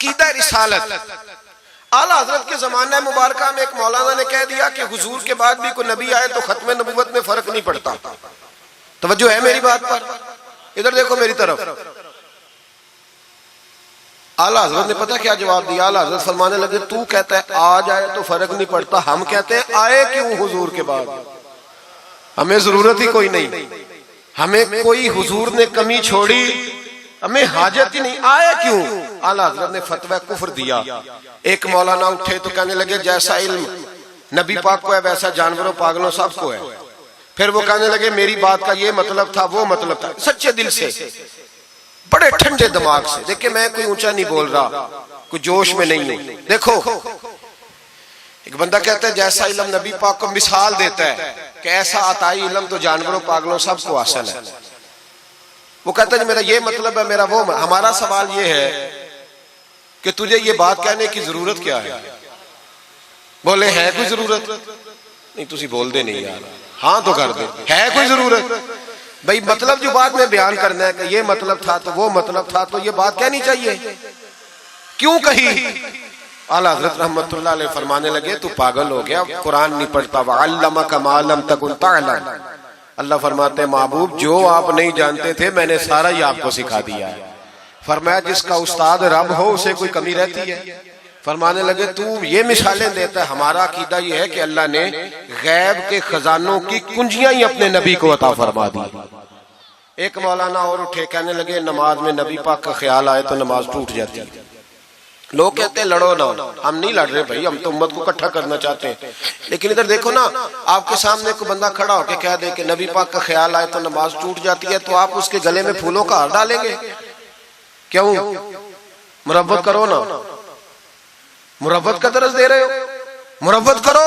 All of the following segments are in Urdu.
عقیدہ رسالت. اعلیٰ حضرت کے زمانہ مبارکہ میں ایک مولانا نے کہہ دیا کہ حضور کے بعد بھی کوئی نبی آئے تو ختم نبوت میں فرق نہیں پڑتا. توجہ ہے میری بات پر؟ ادھر دیکھو میری طرف. اعلیٰ حضرت نے پتہ کیا جواب دیا؟ اعلیٰ حضرت فرمانے لگے تو کہتا ہے آ جائے تو فرق نہیں پڑتا، ہم کہتے ہیں آئے کیوں حضور کے بعد؟ ہمیں ضرورت ہی کوئی نہیں، ہمیں کوئی حضور نے کمی چھوڑی، ہمیں حاجت ہی نہیں، آئے کیوں؟ اعلیٰ حضرت نے فتویٰ کفر دیا. ایک مولانا اٹھے تو کہنے لگے جیسا علم نبی پاک کو ہے ویسا جانوروں پاگلوں سب کو ہے. پھر وہ کہنے لگے میری بات کا یہ مطلب تھا وہ مطلب تھا، سچے دل سے بڑے ٹھنڈے دماغ سے. دیکھیں میں کوئی اونچا نہیں بول رہا، کوئی جوش میں نہیں ہوں. دیکھو ایک بندہ کہتا ہے جیسا علم نبی پاک کو مثال دیتا ہے کہ ایسا عطائی علم تو جانوروں پاگلوں سب کو حاصل ہے. وہ کہتا ہے میرا یہ مطلب ہے میرا وہ. ہمارا سوال یہ ہے کہ تجھے یہ بات کہنے کی ضرورت کیا ہے؟ بولے ہے کوئی ضرورت؟ نہیں تسی بول دے نہیں یار، ہاں تو کر دے. ہے کوئی ضرورت؟ بھئی مطلب جو بات میں بیان کرنا ہے کہ یہ مطلب تھا تو وہ مطلب تھا تو یہ بات کہنی چاہیے. کیوں کہی؟ اعلیٰ حضرت رحمت اللہ علیہ فرمانے لگے تو پاگل ہو گیا، قرآن نہیں پڑھتا. وَعَلَّمَكَ مَا لَمْ تَكُنْ تَعْلَمْ. اللہ فرماتے ہیں محبوب جو آپ نہیں جانتے تھے میں نے سارا ہی آپ کو سکھا دیا ہے. فرمایا جس کا استاد رب ہو اسے کوئی کمی رہتی ہے؟ فرمانے لگے تو یہ مثالیں دیتا ہے. ہمارا عقیدہ یہ ہے کہ اللہ نے غیب کے خزانوں کی کنجیاں ہی اپنے نبی کو عطا فرما دی. ایک مولانا اور اٹھے کہنے لگے نماز میں نبی پاک کا خیال آئے تو نماز ٹوٹ جاتی ہے. لوگ کہتے ہیں لڑو نہ. ہم نہیں لڑ رہے بھائی، ہم تو امت کو اکٹھا کرنا چاہتے ہیں. لیکن ادھر دیکھو نا، آپ کے سامنے کوئی بندہ کھڑا ہو کے کہہ دے کہ نبی پاک کا خیال آئے تو نماز ٹوٹ جاتی ہے، تو آپ اس کے گلے میں پھولوں کا ہار ڈالیں گے؟ کیوں؟ مربت کرو نا. مربت کا درس دے رہے ہو، مربت کرو.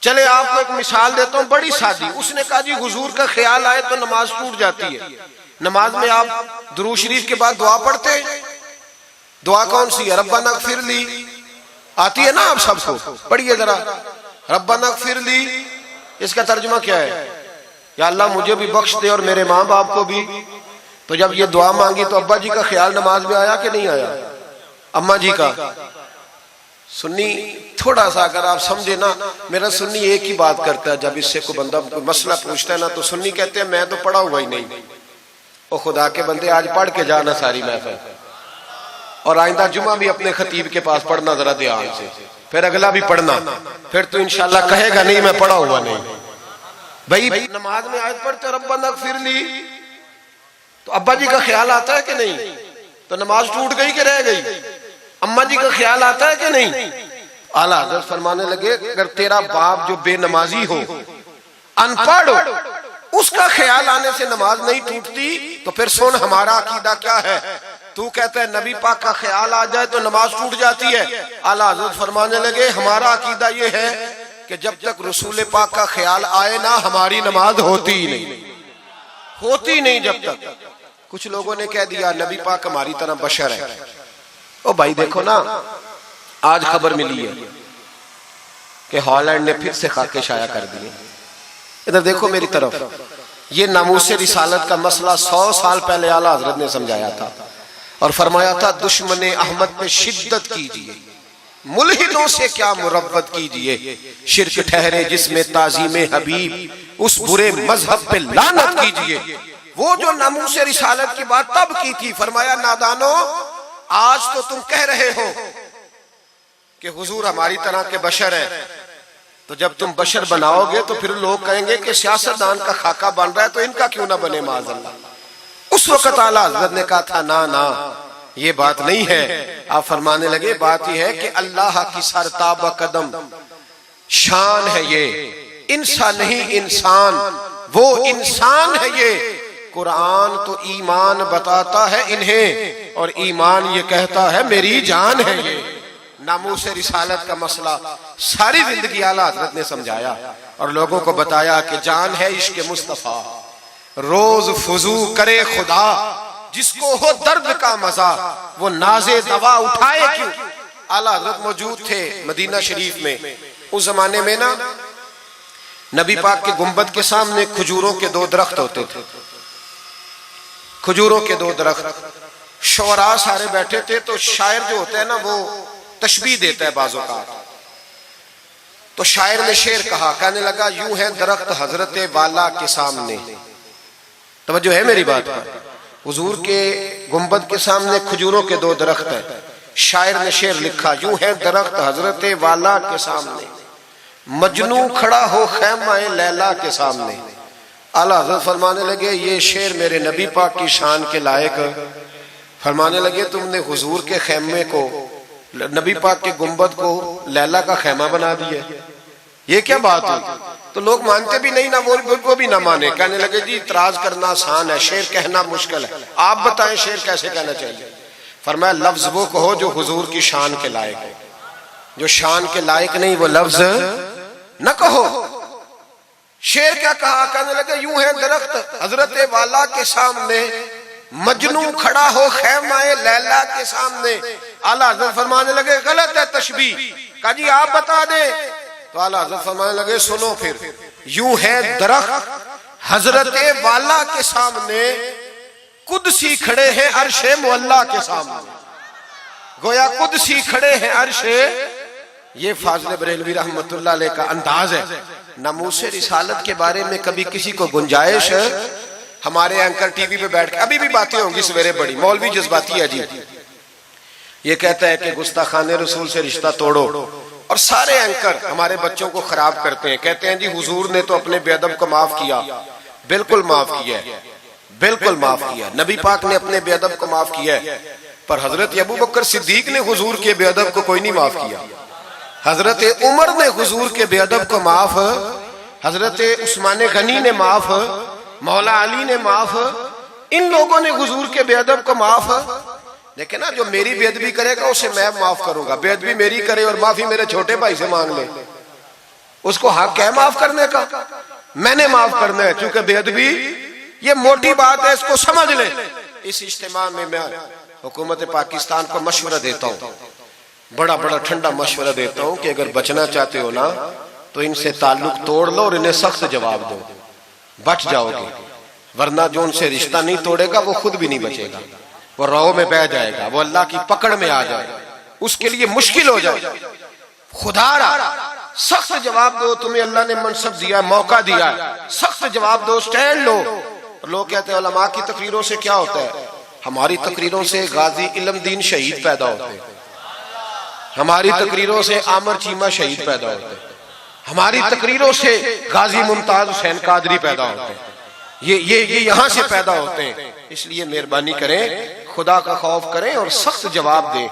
چلے آپ کو ایک مثال دیتا ہوں بڑی سادی. اس نے کہا جی حضور کا خیال آئے تو نماز ٹوٹ جاتی ہے. نماز میں آپ درود شریف کے بعد دعا پڑھتے ہیں. دعا کون سی ہے؟ ربنا اغفر لی. آتی ہے نا آپ سب کو؟ پڑھیے ذرا ربنا اغفر لی. اس کا ترجمہ کیا ہے؟ یا اللہ مجھے بھی بخش دے اور میرے ماں باپ کو بھی. تو جب یہ دعا مانگی تو ابا جی کا خیال نماز میں آیا کہ نہیں آیا؟ اماں جی کا؟ سنی تھوڑا سا اگر آپ سمجھے نا، میرا سنی ایک ہی بات کرتا ہے. جب اس سے کوئی بندہ کوئی مسئلہ پوچھتا ہے نا تو سنی کہتے ہیں میں تو پڑھا ہوا ہی نہیں. او خدا کے بندے آج پڑھ کے جانا ساری محفل، اور آئندہ جمعہ بھی اپنے خطیب کے پاس پڑھنا ذرا دھیان سے، پھر اگلا بھی پڑھنا. پھر تو انشاءاللہ کہے گا نہیں میں پڑھا ہوا نہیں. بھائی نماز میں آیت پڑھتے ربنا اغفر لی تو ابا جی کا خیال آتا ہے کہ نہیں؟ تو نماز ٹوٹ گئی کہ رہ گئی؟ اماں جی کا خیال آتا ہے کہ نہیں؟ اعلیٰ حضرت فرمانے لگے اگر تیرا باپ جو بے نمازی ہو، ان پڑھ ہو، اس کا خیال آنے سے نماز نہیں ٹوٹتی تو پھر سن ہمارا عقیدہ کیا ہے. تو کہتا ہے نبی پاک کا خیال آ جائے تو نماز ٹوٹ جاتی ہے. اعلیٰ حضرت فرمانے لگے ہمارا عقیدہ یہ ہے کہ جب تک رسول پاک کا خیال آئے نا ہماری نماز ہوتی ہی نہیں، ہوتی نہیں جب تک. کچھ لوگوں نے کہہ دیا نبی پاک ہماری طرح بشر ہے. او بھائی دیکھو نا، آج خبر ملی ہے کہ ہالینڈ نے پھر سے خاکے شائع کر دیے. ادھر دیکھو میری طرف. یہ ناموس رسالت کا مسئلہ 100 سال پہلے اعلیٰ حضرت نے سمجھایا تھا اور فرمایا تھا دشمن احمد پہ شدت کیجئے، ملحدوں سے کیا مربت کیجئے، شرک ٹھہرے جس میں تعظیم حبیب، اس برے مذہب پہ لعنت کیجئے. وہ جو ناموس رسالت کی بات تب کی تھی، فرمایا نادانو آج تو تم کہہ رہے ہو کہ حضور ہماری طرح کے بشر ہیں، تو جب تم بشر بناؤ گے تو پھر لوگ کہیں گے کہ سیاستدان کا خاکہ بن رہا ہے تو ان کا کیوں نہ بنے معاذ اللہ. اس وقت اعلیٰ حضرت نے کہا تھا نا یہ بات نہیں ہے. آپ فرمانے لگے بات یہ ہے کہ اللہ کی سرتابہ قدم شان ہے، یہ انسان نہیں انسان، وہ انسان ہے. یہ قرآن تو ایمان بتاتا ہے انہیں اور ایمان یہ کہتا ہے میری جان ہے. یہ ناموس رسالت کا مسئلہ ساری زندگی اعلیٰ حضرت نے سمجھایا اور لوگوں کو بتایا کہ جان ہے عشق مصطفیٰ، روز فضو کرے خدا، جس کو ہو درد کا مزہ وہ ناز دوا اٹھائے کیوں. اعلیٰ حضرت موجود تھے مدینہ شریف میں. اس زمانے میں نا نبی پاک کے گنبد کے سامنے کھجوروں کے 2 درخت ہوتے تھے. کھجوروں کے 2 درخت. شعراء سارے بیٹھے تھے تو شاعر جو ہوتا ہے نا وہ تشبیہ دیتا ہے بعض اوقات. تو شاعر نے شعر کہا, کہنے لگا یوں ہے درخت حضرت والا کے سامنے. توجہ ہے میری بات پر؟ حضور کے گنبد کے سامنے کھجوروں کے 2 درخت ہیں. شاعر نے شعر لکھا یوں ہے درخت حضرت والا کے سامنے, مجنو کھڑا ہو خیمہ لیلا کے سامنے. اعلیٰ حضرت فرمانے لگے یہ شعر میرے نبی پاک کی شان کے لائق. فرمانے لگے تم نے حضور کے خیمے کو, نبی پاک کے گنبد کو لیلا کا خیمہ بنا دیا, یہ کیا بات ہوئی؟ تو لوگ مانتے بھی نہیں, نہ وہ بھی نہ مانے. کہنے لگے جی اعتراض کرنا آسان ہے, شعر کہنا مشکل ہے, آپ بتائیں شعر کیسے کہنا چاہیے. فرمایا لفظ وہ کہو جو حضور کی شان کے لائق ہے, جو شان کے لائق نہیں وہ لفظ نہ کہو. شعر کیا کہا؟ کہنے لگے یوں ہے درخت حضرت والا کے سامنے, مجنو کھڑا ہو خیمہ لیلا کے سامنے. اعلیٰ حضرت فرمانے لگے غلط ہے تشبیہ. کہا جی آپ بتا دیں. تو اعلیٰ حضرت فرمانے لگے سنو پھر, یوں ہے درخت حضرت والا کے سامنے, قدسی کھڑے ہیں عرش معلا کے سامنے. گویا قدسی کھڑے ہیں عرش. یہ فاضل بریلوی رحمت اللہ علیہ کا انداز ہے. ناموس رسالت کے بارے میں کبھی کسی کو گنجائش, ہمارے اینکر ٹی وی پہ بیٹھ کے, ابھی بھی باتیں ہوں گی سویرے بڑی, مولوی جذباتی ہے جی, یہ کہتا ہے کہ گستاخان رسول سے رشتہ توڑو, اور سارے اینکر ہمارے بچوں کو خراب کرتے ہیں. کہتے ہیں جی حضور نے تو اپنے بے ادب کو معاف کیا. بالکل معاف کیا ہے, بالکل معاف کیا. نبی پاک نے اپنے بے ادب کو معاف کیا ہے, پر حضرت ابو بکر صدیق نے حضور کے بے ادب کو کوئی نہیں معاف کیا. حضرت عمر نے حضور کے بے ادب کو معاف, حضرت عثمان غنی نے معاف, مولا علی نے معاف, ان لوگوں نے حضور کے بے ادب کو معاف. لیکن نا جو میری بے ادبی کرے گا اسے میں معاف کروں گا. بے ادبی میری کرے اور معافی میرے چھوٹے بھائی سے مانگ لے, اس کو حق ہے معاف کرنے کا, میں نے معاف کرنا ہے. چونکہ بے ادبی یہ موٹی بات ہے, اس کو سمجھ لیں. اس اجتماع میں میں حکومت پاکستان کو مشورہ دیتا ہوں, بڑا بڑا ٹھنڈا مشورہ دیتا ہوں کہ اگر بچنا چاہتے ہو نا تو ان سے تعلق توڑ لو اور انہیں سخت جواب دو, بچ جاؤ گے. ورنہ جو ان سے رشتہ نہیں توڑے گا وہ خود بھی نہیں بچے گا, وہ رو میں بہ جائے گا, وہ اللہ کی پکڑ میں آ جائے گا, اس کے لیے مشکل ہو جائے. خدا را سخت جواب دو, تمہیں اللہ نے منصب دیا, موقع دیا, سخت جواب دو, سٹینڈ لو. لوگ کہتے ہیں علماء کی تقریروں سے کیا ہوتا ہے؟ ہماری تقریروں سے غازی علم دین شہید پیدا ہوتے ہیں, ہماری تقریروں سے عامر چیمہ شہید پیدا ہوتے ہیں, ہماری تقریروں سے غازی ممتاز حسین قادری پیدا ہوتے ہیں, یہ یہاں سے پیدا ہوتے ہیں. اس لیے مہربانی کریں, خدا کا خوف کریں اور سخت جواب دیں,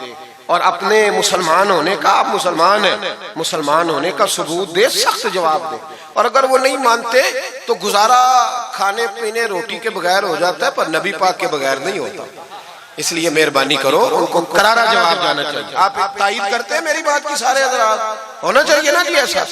اور اپنے مسلمان ہونے کا, آپ مسلمان ہیں, مسلمان ہونے کا ثبوت دیں, سخت جواب دیں. اور اگر وہ نہیں مانتے تو گزارا کھانے پینے روٹی کے بغیر ہو جاتا ہے, پر نبی پاک کے بغیر نہیں ہوتا. اس لیے مہربانی کرو, ان کو کرارا جواب جانا چاہیے. آپ تائید کرتے ہیں میری بات کی سارے حضرات؟ ہونا چاہیے نا جی ایسا.